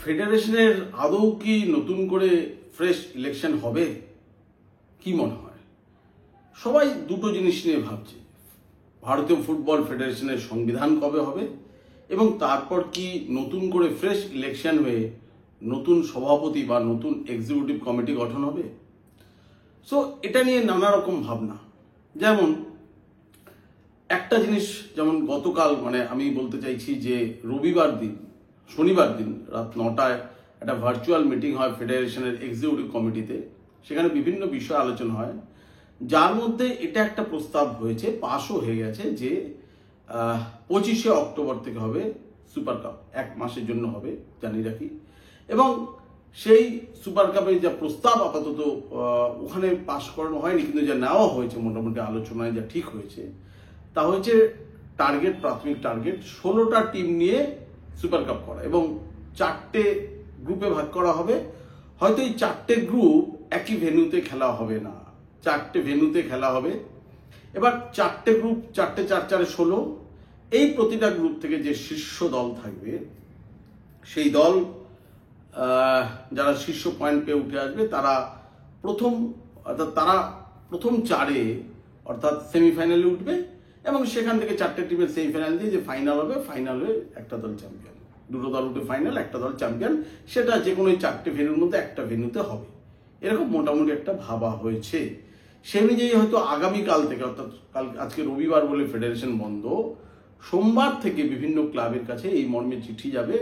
ফেডারেশনের আদৌ কি নতুন করে ফ্রেশ ইলেকশন হবে? কি মনে হয়? সবাই দুটো জিনিস নিয়ে ভাবছে। ভারতীয় ফুটবল ফেডারেশনের সংবিধান কবে হবে এবং তারপর কি নতুন করে ফ্রেশ ইলেকশন হয়ে নতুন সভাপতি বা নতুন এক্সিকিউটিভ কমিটি গঠন হবে। সো এটা নিয়ে নানা রকম ভাবনা। যেমন একটা জিনিস, যেমন গতকাল আমি বলতে চাইছি যে শনিবার দিন রাত 9টায় একটা ভার্চুয়াল মিটিং হয় ফেডারেশনের এক্সিকিউটিভ কমিটিতে। সেখানে বিভিন্ন বিষয় আলোচনা হয়, যার মধ্যে এটা একটা প্রস্তাব হয়েছে, পাশও হয়ে গেছে যে 25শে অক্টোবর থেকে হবে সুপার কাপ, 1 মাসের জন্য হবে, জানি রাখি। এবং সেই সুপার কাপের যা প্রস্তাব আপাতত ওখানে পাশ করানো হয়নি, কিন্তু যা নেওয়া হয়েছে মোটামুটি আলোচনায় যা ঠিক হয়েছে তা হচ্ছে প্রাথমিক টার্গেট 16টা টিম নিয়ে সুপার কাপ করা এবং 4টে গ্রুপে ভাগ করা হবে। হয়তো এই 4টে গ্রুপ একই ভেন্যুতে খেলা হবে না, 4টে ভেন্যুতে খেলা হবে। এবার 4টে গ্রুপ, 4টে 4 4 16। এই প্রতিটা গ্রুপ থেকে যে শীর্ষ দল থাকবে সেই দল যারা শীর্ষ পয়েন্ট পেয়ে উঠে আসবে তারা প্রথম 4-এ অর্থাৎ সেমিফাইনালে উঠবে এবং সেখান থেকে 4টে টিমের সেমিফাইনাল দিয়ে যে ফাইনাল হবে, ফাইনালে একটা দল চ্যাম্পিয়ন, দুটো দল উঠে ফাইনাল, একটা দল চ্যাম্পিয়ন। সেটা যে কোনো 4টে ভেন্যুর মধ্যে একটা ভেন্যুতে হবে, এরকম মোটামুটি একটা ভাবা হয়েছে। সে অনুযায়ী হয়তো আগামীকাল থেকে, অর্থাৎ আজকে রবিবার বলে ফেডারেশন বন্ধ, সোমবার থেকে বিভিন্ন ক্লাবের কাছে এই মর্মে চিঠি যাবে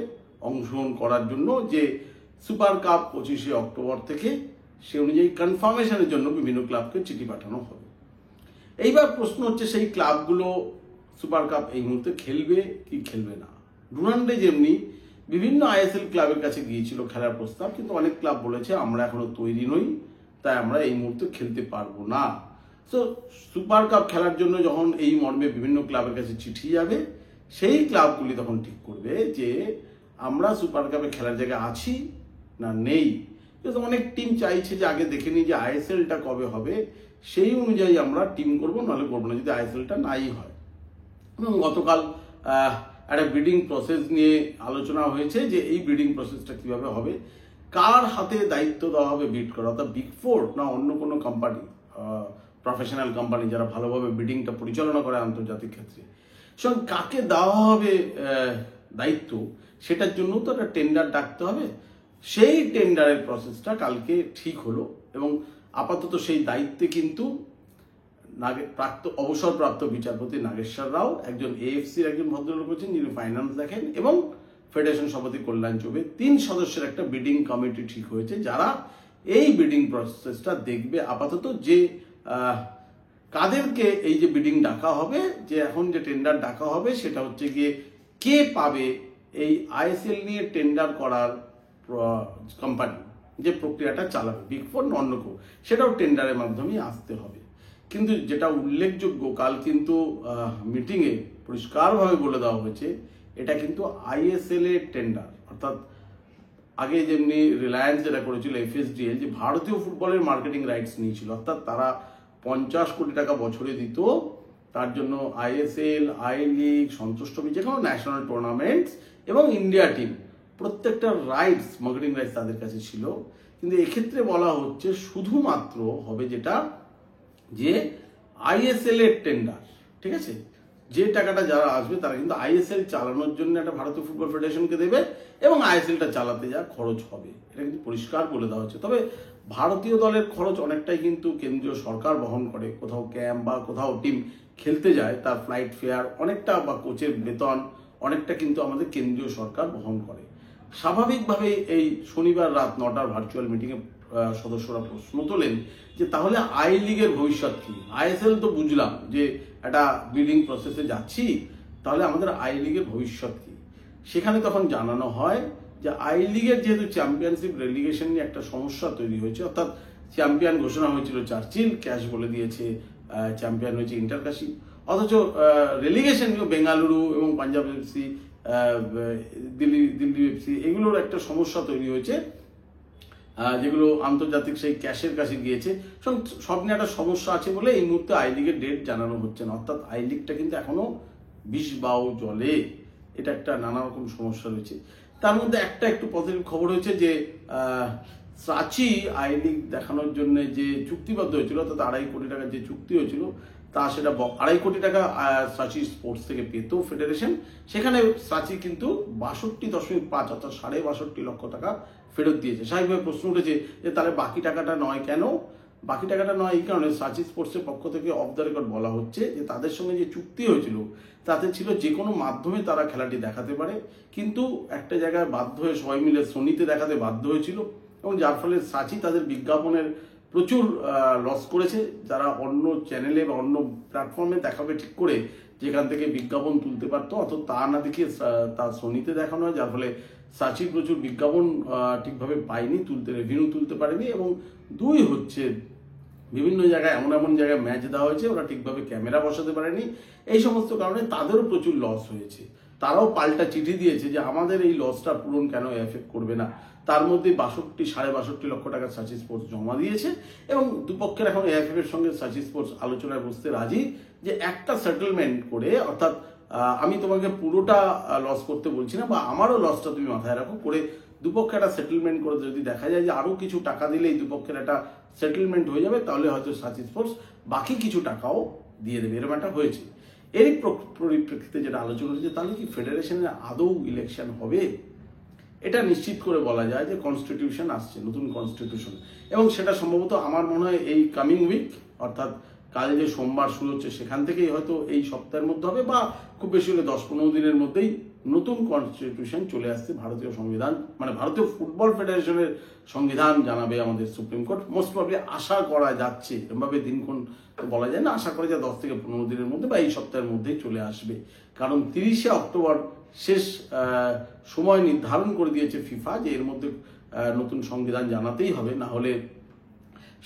অংশগ্রহণ করার জন্য যে সুপার কাপ 25শে অক্টোবর থেকে। সে অনুযায়ী কনফার্মেশনের জন্য বিভিন্ন ক্লাবকে চিঠি পাঠানো হবে। এইবার প্রশ্ন হচ্ছে, সেই ক্লাবগুলো সুপার কাপ এই মুহূর্তে খেলবে কি খেলবে না। ডুরান্ডে যেমনি বিভিন্ন আইএসএল ক্লাবের কাছে গিয়েছিল খেলার প্রস্তাব, কিন্তু অনেক ক্লাব বলেছে আমরা এখনো তৈরি নই, তাই আমরা এই মুহূর্তে খেলতে পারবো না। সো সুপার কাপ খেলার জন্য যখন এই মর্মে বিভিন্ন ক্লাবের কাছে চিঠি যাবে, সেই ক্লাবগুলি তখন ঠিক করবে যে আমরা সুপার কাপে খেলার জায়গায় আছি না নেই। কিন্তু অনেক টিম চাইছে যে আগে দেখে নিই যে আইএসএলটা কবে হবে, সেই অনুযায়ী আমরা টিম করবো, নাহলে করবো না যদি আইএসএলটা নাই হয়। এবং গতকাল একটা বিডিং প্রসেস নিয়ে আলোচনা হয়েছে যে এই বিডিং প্রসেসটা কিভাবে হবে, কার হাতে দায়িত্ব দেওয়া হবে বিড করা, অর্থাৎ বিগ ফোর না অন্য কোনো কোম্পানি, প্রফেশনাল কোম্পানি যারা ভালোভাবে বিডিংটা পরিচালনা করে আন্তর্জাতিক ক্ষেত্রে, সঙ্গে কাকে দেওয়া হবে দায়িত্ব, সেটার জন্য তো একটা টেন্ডার ডাকতে হবে। সেই টেন্ডারের প্রসেসটা কালকে ঠিক হলো এবং আপাতত সেই দায়িত্বে কিন্তু অবসরপ্রাপ্ত বিচারপতি নাগেশ্বর রাও, একজন এএফসির একজন ভদ্রলোক আছেন যিনি ফাইন্যান্স দেখেন, এবং ফেডারেশন সভাপতি কল্যাণ চৌবে, 3 সদস্যের একটা বিডিং কমিটি ঠিক হয়েছে যারা এই বিডিং প্রসেসটা দেখবে। আপাতত যে কাদেরকে এই যে বিডিং ডাকা হবে, যে এখন যে টেন্ডার ডাকা হবে, সেটা হচ্ছে গিয়ে কে পাবে এই আইএসএল নিয়ে টেন্ডার করার কোম্পানি, যে প্রক্রিয়াটা চালাবে, বিগ ফোর না অন্য কেউ, সেটাও টেন্ডারের মাধ্যমেই আসতে হবে। কিন্তু যেটা উল্লেখযোগ্য, কাল কিন্তু মিটিংয়ে পরিষ্কারভাবে বলে দেওয়া হয়েছে এটা কিন্তু আইএসএল এর টেন্ডার। অর্থাৎ আগে যেমনি রিলায়েন্স যেটা করেছিল এফএসডিএল, যে ভারতীয় ফুটবলের মার্কেটিং রাইটস নিয়েছিল, অর্থাৎ তারা 50 কোটি টাকা বছরে দিত, তার জন্য ISL, I league, Santosh trophy, যে কোনো ন্যাশনাল টুর্নামেন্টস এবং ইন্ডিয়া টিম, প্রত্যেকটা রাইটস, মার্কেটিং রাইটস তাদের কাছে ছিল। কিন্তু এক্ষেত্রে বলা হচ্ছে শুধুমাত্র হবে যেটা যে আইএসএল এর টেন্ডার, ঠিক আছে, যে টাকাটা যারা আসবে তারা কিন্তু আইএসএল চালানোর জন্য একটা ভারতীয় ফুটবল ফেডারেশনকে দেবে এবং আইএসএলটা চালাতে যা খরচ হবে এটা কিন্তু পরিষ্কার বলে দেওয়া হচ্ছে। তবে ভারতীয় দলের খরচ অনেকটাই কিন্তু কেন্দ্রীয় সরকার বহন করে। কোথাও ক্যাম্প বা কোথাও টিম খেলতে যায় তার ফ্লাইট ফেয়ার অনেকটা, বা কোচের বেতন অনেকটা কিন্তু আমাদের কেন্দ্রীয় সরকার বহন করে। স্বাভাবিকভাবে এই শনিবার রাত 9টার ভার্চুয়াল মিটিংয়ে সদস্যরা প্রশ্ন তোলেন যে তাহলে আই লিগের ভবিষ্যৎ কি। আইএসএল তো বুঝলাম যে একটা বিডিং প্রসেসে যাচ্ছি, তাহলে আমাদের আই লিগের ভবিষ্যৎ কি। সেখানে তখন জানানো হয় যে আই লিগের যেহেতু চ্যাম্পিয়নশিপ রেলিগেশন নিয়ে একটা সমস্যা তৈরি হয়েছে, অর্থাৎ চ্যাম্পিয়ন ঘোষণা হয়েছিল চার্চিল, ক্যাশ বলে দিয়েছে চ্যাম্পিয়ন হয়েছে ইন্টারকাশি, অথচ রেলিগেশন নিয়েও বেঙ্গালুরু এবং পাঞ্জাব এফসি, দিল্লি এফসি, এগুলোর একটা সমস্যা তৈরি হয়েছে, যেগুলো আন্তর্জাতিক সেই ক্যাশের কাছে গিয়েছে। সব নিয়ে একটা সমস্যা আছে বলে এই মুহূর্তে আই লিগের ডেট জানানো হচ্ছে না। অর্থাৎ আই লিগটা কিন্তু এখনো 20 বাউ জলে, এটা একটা নানা রকম সমস্যা রয়েছে। তার মধ্যে একটা একটু পজিটিভ খবর হয়েছে যে সাচি আই লিগ দেখানোর জন্য যে চুক্তিবদ্ধ হয়েছিল, অর্থাৎ 2.5 কোটি টাকার যে চুক্তি হয়েছিল তা সেটা 2.5 কোটি টাকা সাচি স্পোর্টস থেকে পেত ফেডারেশন। সেখানে সাচি কিন্তু 62.5 অর্থাৎ 62.5 লক্ষ টাকা ফেরত দিয়েছে। স্বাভাবিকভাবে প্রশ্ন উঠেছে যে তাহলে বাকি টাকাটা নয় কেন? বাকি টাকাটা নয় এই কারণে, সাচি স্পোর্টসের পক্ষ থেকে অফ দ্য রেকর্ড বলা হচ্ছে যে তাদের সঙ্গে যে চুক্তি হয়েছিল তাতে ছিল যে কোনো মাধ্যমে তারা খেলাটি দেখাতে পারে, কিন্তু একটা জায়গায় বাধ্য হয়ে সবাই মিলে সোনিতে দেখাতে বাধ্য হয়েছিল, এবং যার ফলে সাচি তাদের বিজ্ঞাপনের প্রচুর লস করেছে। যারা অন্য চ্যানেলে বা অন্য প্ল্যাটফর্মে দেখাবে ঠিক করে, যেখান থেকে বিজ্ঞাপন তুলতে পারতো, অথবা তা না দেখিয়ে তা সোনিতে দেখানো হয়, যার ফলে সাচি প্রচুর বিজ্ঞাপন ঠিকভাবে পায়নি, রেভিনিউ তুলতে পারেনি। এবং 2 হচ্ছে বিভিন্ন জায়গায় এমন জায়গায় ম্যাচ দেওয়া হয়েছে, ওরা ঠিকভাবে ক্যামেরা বসাতে পারেনি। এই সমস্ত কারণে তাদেরও প্রচুর লস হয়েছে। তারাও পাল্টা চিঠি দিয়েছে যে আমাদের এই লসটা পূরণ কেন এফেক্ট করবে না। তার মধ্যে 62.5 লক্ষ টাকা সাচি স্পোর্টস জমা দিয়েছে, এবং দুপক্ষের এখন এএফএফ এর সঙ্গে সাচি স্পোর্টস আলোচনায় বসতে রাজি যে একটা সেটেলমেন্ট করে, অর্থাৎ আমি তোমাকে পুরোটা লস করতে বলছি না, বা আমারও লসটা তুমি মাথায় রাখো, করে দুপক্ষে একটা সেটেলমেন্ট করে যদি দেখা যায় যে আরো কিছু টাকা দিলেই দুপক্ষের একটা সেটেলমেন্ট হয়ে যাবে, তাহলে হয়তো সাচি স্পোর্টস বাকি কিছু টাকাও দিয়ে দেবে। এরকম একটা হয়েছে। এরই পরিপ্রেক্ষিতে যেটা আলোচনা হচ্ছে, তাহলে কি ফেডারেশনের আদৌ ইলেকশন হবে? এটা নিশ্চিত করে বলা যায় যে কনস্টিটিউশন আসছে, নতুন কনস্টিটিউশন, এবং সেটা সম্ভবত আমার মনে হয় এই কামিং উইক, অর্থাৎ কাল যে সোমবার শুরু হচ্ছে সেখান থেকেই হয়তো এই সপ্তাহের মধ্যে হবে, বা খুব বেশি হলে 10-15 দিনের মধ্যেই নতুন কনস্টিটিউশন চলে আসছে। ভারতীয় সংবিধান, মানে ভারতীয় ফুটবল ফেডারেশনের সংবিধান জানাবে আমাদের সুপ্রিম কোর্ট। মোস্ট প্রবলি আশা করা যাচ্ছে, এভাবে দিনক্ষণ বলা যায় না, আশা করা যায় 10 থেকে 15 দিনের মধ্যে বা এই সপ্তাহের মধ্যেই চলে আসবে। কারণ 30শে অক্টোবর শেষ সময় নির্ধারণ করে দিয়েছে ফিফা যে এর মধ্যে নতুন সংবিধান জানাতেই হবে, না হলে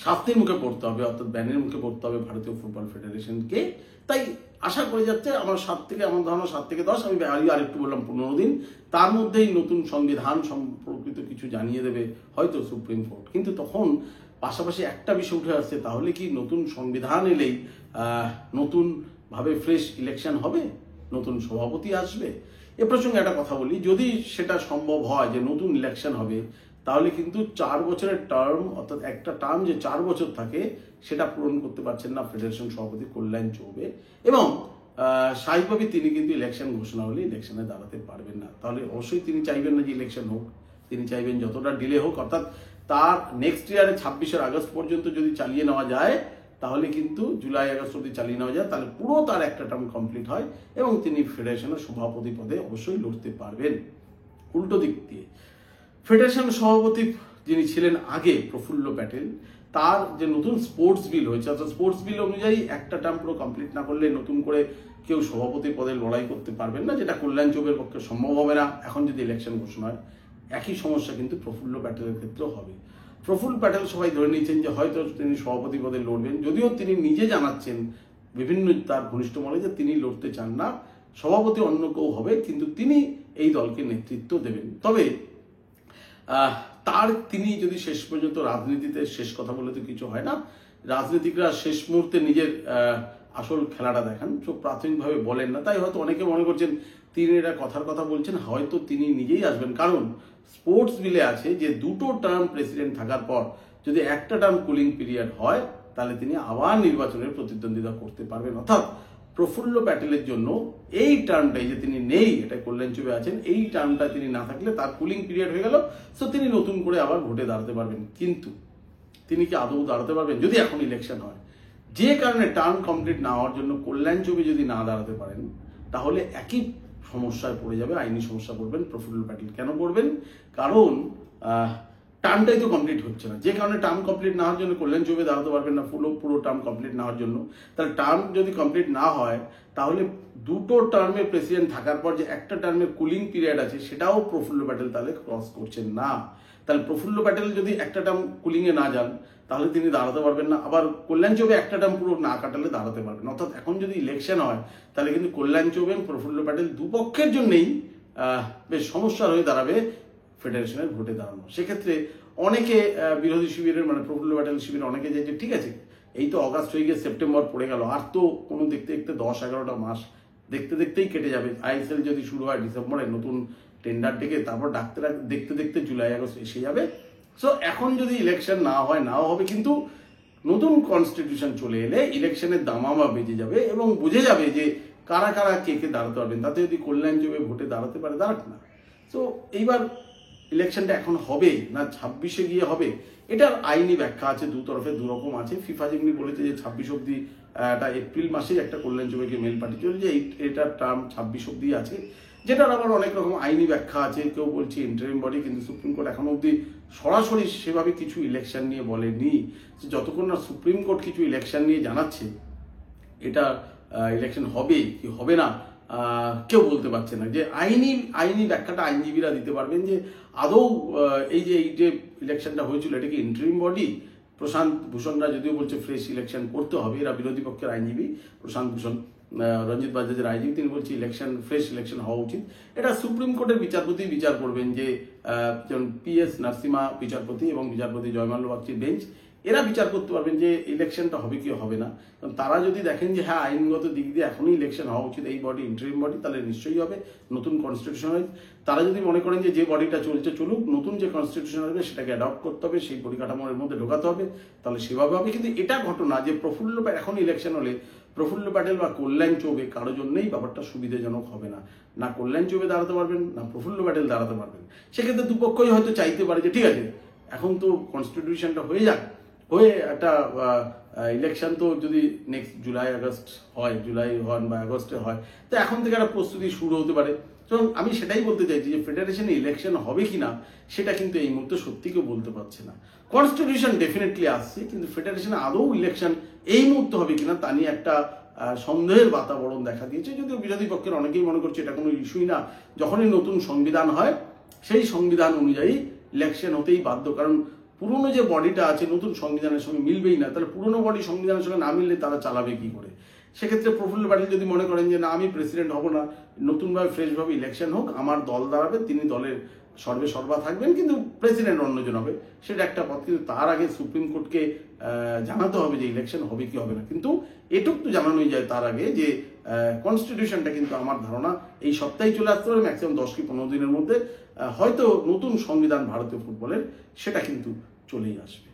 শাস্তির মুখে পড়তে হবে, অর্থাৎ ব্যানের মুখে পড়তে হবে ভারতীয় ফুটবল ফেডারেশনকে। তাই আশা করে যাচ্ছে আমার 7 থেকে 10, আমি আরেকটু বললাম 15 দিন, তার মধ্যেই নতুন সংবিধান সম্পর্কিত কিছু জানিয়ে দেবে হয়তো সুপ্রিম কোর্ট। কিন্তু তখন পাশাপাশি একটা বিষয় উঠে আসছে, তাহলে কি নতুন সংবিধান এলেই নতুন ভাবে ফ্রেশ ইলেকশন হবে, নতুন সভাপতি আসবে? এ প্রসঙ্গে একটা কথা বলি, যদি সেটা সম্ভব হয় যে নতুন ইলেকশন হবে, তাহলে কিন্তু 4 বছরের টার্ম, অর্থাৎ একটা টার্ম যে 4 বছর থাকে সেটা পূরণ করতে পারছেন না ফেডারেশন সভাপতি কল্যাণ চৌবে, এবং স্বাভাবিকভাবে তিনি কিন্তু ইলেকশন ঘোষণা হলে ইলেকশনে দাঁড়াতে পারবেন না। তাহলে অবশ্যই তিনি চাইবেন না যে ইলেকশন হোক, তিনি চাইবেন যতটা ডিলে হোক, অর্থাৎ তার নেক্সট ইয়ারে 26শে আগস্ট পর্যন্ত যদি চালিয়ে নেওয়া যায়, তাহলে কিন্তু জুলাই আগস্ট অব্দি চালিয়ে নেওয়া যায়, তাহলে পুরো তার একটা টার্ম কমপ্লিট হয় এবং তিনি ফেডারেশনের সভাপতি পদে অবশ্যই লড়তে পারবেন। উল্টো দিক দিয়ে ফেডারেশন সভাপতি যিনি ছিলেন আগে, প্রফুল্ল প্যাটেল, তার যে নতুন স্পোর্টস বিল হয়েছে, অর্থাৎ স্পোর্টস বিল অনুযায়ী একটা টার্ম পুরো কমপ্লিট না করলে নতুন করে কেউ সভাপতি পদে লড়াই করতে পারবেন না, যেটা কল্যাণ চৌবের পক্ষে সম্ভব হবে না এখন যদি ইলেকশন ঘোষণা হয়। একই সমস্যা কিন্তু প্রফুল্ল প্যাটেলের ক্ষেত্রেও হবে। প্রফুল্ল প্যাটেল সবাই ধরে নিচ্ছেন যে হয়তো তিনি সভাপতি পদে লড়বেন, যদিও তিনি নিজে জানাচ্ছেন বিভিন্ন তার ঘনিষ্ঠ মহলে যে তিনি লড়তে চান না, সভাপতি অন্য কেউ হবে, কিন্তু তিনি এই দলকে নেতৃত্ব দেবেন। তবে তিনি যদি শেষ পর্যন্ত রাজনীতিতে, শেষ কথা বলে তো কিছু হয় না, রাজনীতিকরা শেষ মুহূর্তে নিজের আসল খেলাটা দেখান, তো প্রাথমিকভাবে বলেন না। তাই হয়তো অনেকে মনে করছেন তিনি এটা কথার কথা বলছেন, হয়তো তিনি নিজেই আসবেন। কারণ স্পোর্টস বিলে আছে যে 2টো টার্ম প্রেসিডেন্ট থাকার পর যদি একটা টার্ম কুলিং পিরিয়ড হয়, তাহলে তিনি আবার নির্বাচনের প্রতিদ্বন্দ্বিতা করতে পারবেন। অর্থাৎ প্রফুল্ল প্যাটেলের জন্য এই টার্মটাই যে তিনি নেই, এটা কল্যাণ চৌবে আছেন, এই টার্মটা তিনি না থাকলে তার কুলিং পিরিয়ড হয়ে গেল, সো তিনি নতুন করে আবার ভোটে দাঁড়াতে পারবেন। কিন্তু তিনি কি আদৌ দাঁড়াতে পারবেন যদি এখন ইলেকশন হয়? যে কারণে টার্ম কমপ্লিট না হওয়ার জন্য কল্যাণ চৌবে যদি না দাঁড়াতে পারেন, তাহলে একই সমস্যায় পড়ে যাবে, আইনি সমস্যা পড়বেন প্রফুল্ল প্যাটেল। কেন পড়বেন? কারণ টার্মটাই তো কমপ্লিট হচ্ছে না, যে কারণে টার্ম কমপ্লিট না হওয়ার জন্য কল্যাণ চৌবে দাঁড়াতে পারবেন না পুরো টার্ম কমপ্লিট না হওয়ার জন্য। তাহলে টার্ম যদি কমপ্লিট না হয়, তাহলে 2টো টার্মে প্রেসিডেন্ট থাকার পর যে একটা টার্মের কুলিং পিরিয়ড আছে, সেটাও প্রফুল্ল প্যাটেল তাহলে ক্রস করছেন না। তাহলে প্রফুল্ল প্যাটেল যদি একটা টার্ম কুলিংয়ে না যান, তাহলে তিনি দাঁড়াতে পারবেন না। আবার কল্যাণ চৌবে একটা টার্ম পুরো না কাটালে দাঁড়াতে পারবেন। অর্থাৎ এখন যদি ইলেকশন হয়, তাহলে কিন্তু কল্যাণ চৌবে, প্রফুল্ল প্যাটেল দুপক্ষের জন্যই বেশ সমস্যা হয়ে দাঁড়াবে ফেডারেশনের ভোটে দাঁড়ানো। সেক্ষেত্রে অনেকে বিরোধী শিবিরের, মানে প্রফুল্ল প্যাটেল শিবিরের অনেকে যে ঠিক আছে, এই তো অগাস্ট হয়ে গিয়ে সেপ্টেম্বর পড়ে গেল, আর তো কোনো দেখতে দেখতে 10-11টা মাস দেখতে দেখতেই কেটে যাবে। আইএসএল যদি শুরু হয় ডিসেম্বরে, নতুন টেন্ডার ডেকে, তারপর দেখতে দেখতে জুলাই আগস্ট এসে যাবে। সো এখন যদি ইলেকশন না হয়, নাও হবে, কিন্তু নতুন কনস্টিটিউশন চলে এলে ইলেকশনের দামামা বেজে যাবে এবং বুঝে যাবে যে কারা কারা কে কে দাঁড়াতে পারবেন। তাতে যদি কল্যাণ চবে ভোটে দাঁড়াতে পারে, দাঁড়াক না। তো এইবার ইলেকশনটা এখন হবে না 26-এ গিয়ে হবে, এটার আইনি ব্যাখ্যা আছে, দু তরফে দুরকম আছে। ফিফা যেমনি বলেছে যে 26 অব্দি, এটা এপ্রিল মাসেই একটা কল্যাণ চবেকে মেল পাঠিয়েছিল যে এটার টার্ম 26 অব্দি আছে, যেটার আবার অনেক রকম আইনি ব্যাখ্যা আছে। কেউ বলছে ইন্টারিম বডি, কিন্তু সুপ্রিম কোর্ট এখন অব্দি সরাসরি সেভাবে কিছু ইলেকশন নিয়ে বলেনি। যতক্ষণ না সুপ্রিম কোর্ট কিছু ইলেকশন নিয়ে জানাচ্ছে, এটা ইলেকশন হবে কি হবে না কেউ বলতে পারছে না। যে আইনি ব্যাখ্যাটা আইনজীবীরা দিতে পারবেন যে আদৌ এই যে ইলেকশনটা হয়েছিল এটা কি ইন্টারিম বডি। প্রশান্ত ভূষণরা যদিও বলছে ফ্রেশ ইলেকশন করতে হবে, এরা বিরোধী পক্ষের আইনজীবী, প্রশান্ত ভূষণ রঞ্জিত বাজাজের আইনজীবী, তিনি বলছে ফ্রেশ ইলেকশন হওয়া উচিত। এটা সুপ্রিম কোর্টের বিচারপতি বিচার করবেন, যে যেমন PS নরসিমহা বিচারপতি এবং বিচারপতি জয়মাল্য বাগচির বেঞ্চ, এরা বিচার করতে পারবেন যে ইলেকশনটা হবে কি হবে না। কারণ তারা যদি দেখেন যে হ্যাঁ আইনগত দিক দিয়ে এখনই ইলেকশন হওয়া উচিত, এই বডি ইন্টারিম বডি, তাহলে নিশ্চয়ই হবে নতুন কনস্টিটিউশন। তারা যদি মনে করেন যে বডিটা চলছে চলুক, নতুন যে কনস্টিটিউশন হবে সেটাকে অ্যাডপ্ট করতে হবে, সেই পরিকাঠামোর মধ্যে ঢোকাতে হবে, তাহলে সেভাবে হবে। কিন্তু এটা ঘটনা যে প্রফুল্ল এখন ইলেকশন হলে প্রফুল্ল প্যাটেল বা কল্যাণ চৌবে কারো জন্যই ব্যাপারটা সুবিধাজনক হবে না। না কল্যাণ চৌবে দাঁড়াতে পারবেন, না প্রফুল্ল প্যাটেল দাঁড়াতে পারবেন। সেক্ষেত্রে দুপক্ষই হয়তো চাইতে পারে যে ঠিক আছে, এখন তো কনস্টিটিউশনটা হয়ে যাক, হয়ে একটা ইলেকশন তো যদি নেক্সট জুলাই আগস্ট হয়, জুলাই হন বা আগস্টে হয়, তো এখন থেকে একটা প্রস্তুতি শুরু হতে পারে। তো আমি সেটাই বলতে চাইছি যে ফেডারেশনে ইলেকশন হবে কিনা সেটা কিন্তু এই মুহূর্তে সত্যি কেউ বলতে পারছে না। কনস্টিটিউশন ডেফিনেটলি আসছে, কিন্তু ফেডারেশনে আদৌ ইলেকশন এই মুহূর্তে হবে কিনা তা নিয়ে একটা সন্দেহের বাতাবরণ দেখা দিয়েছে। যদিও বিরোধী পক্ষের অনেকেই মনে করছে এটা কোনো ইস্যুই না, যখনই নতুন সংবিধান হয় সেই সংবিধান অনুযায়ী ইলেকশন হতেই বাধ্য। কারণ পুরনো যে বডিটা আছে নতুন সংবিধানের সঙ্গে মিলবেই না, তাহলে পুরনো বডি সংবিধানের সঙ্গে না মিললে তারা চালাবে কি করে। সেক্ষেত্রে প্রফুল্ল প্যাটেল যদি মনে করেন যে না আমি প্রেসিডেন্ট হব না, নতুনভাবে ফ্রেশভাবে ইলেকশন হোক, আমার দল দাঁড়াবে, তিনি দলের সর্বা থাকবেন, কিন্তু প্রেসিডেন্ট অন্যজন হবে, সেটা একটা পথ। কিন্তু তার আগে সুপ্রিম কোর্টকে জানাতে হবে যে ইলেকশন হবে কি হবে না। কিন্তু এটুকু তো জানানোই যায় তার আগে যে কনস্টিটিউশনটা কিন্তু আমার ধারণা এই সপ্তাহে চলে আসতে পারে, ম্যাক্সিমাম 10 কি 15 দিনের মধ্যে হয়তো নতুন সংবিধান ভারতীয় ফুটবলের সেটা কিন্তু চলেই আসবে।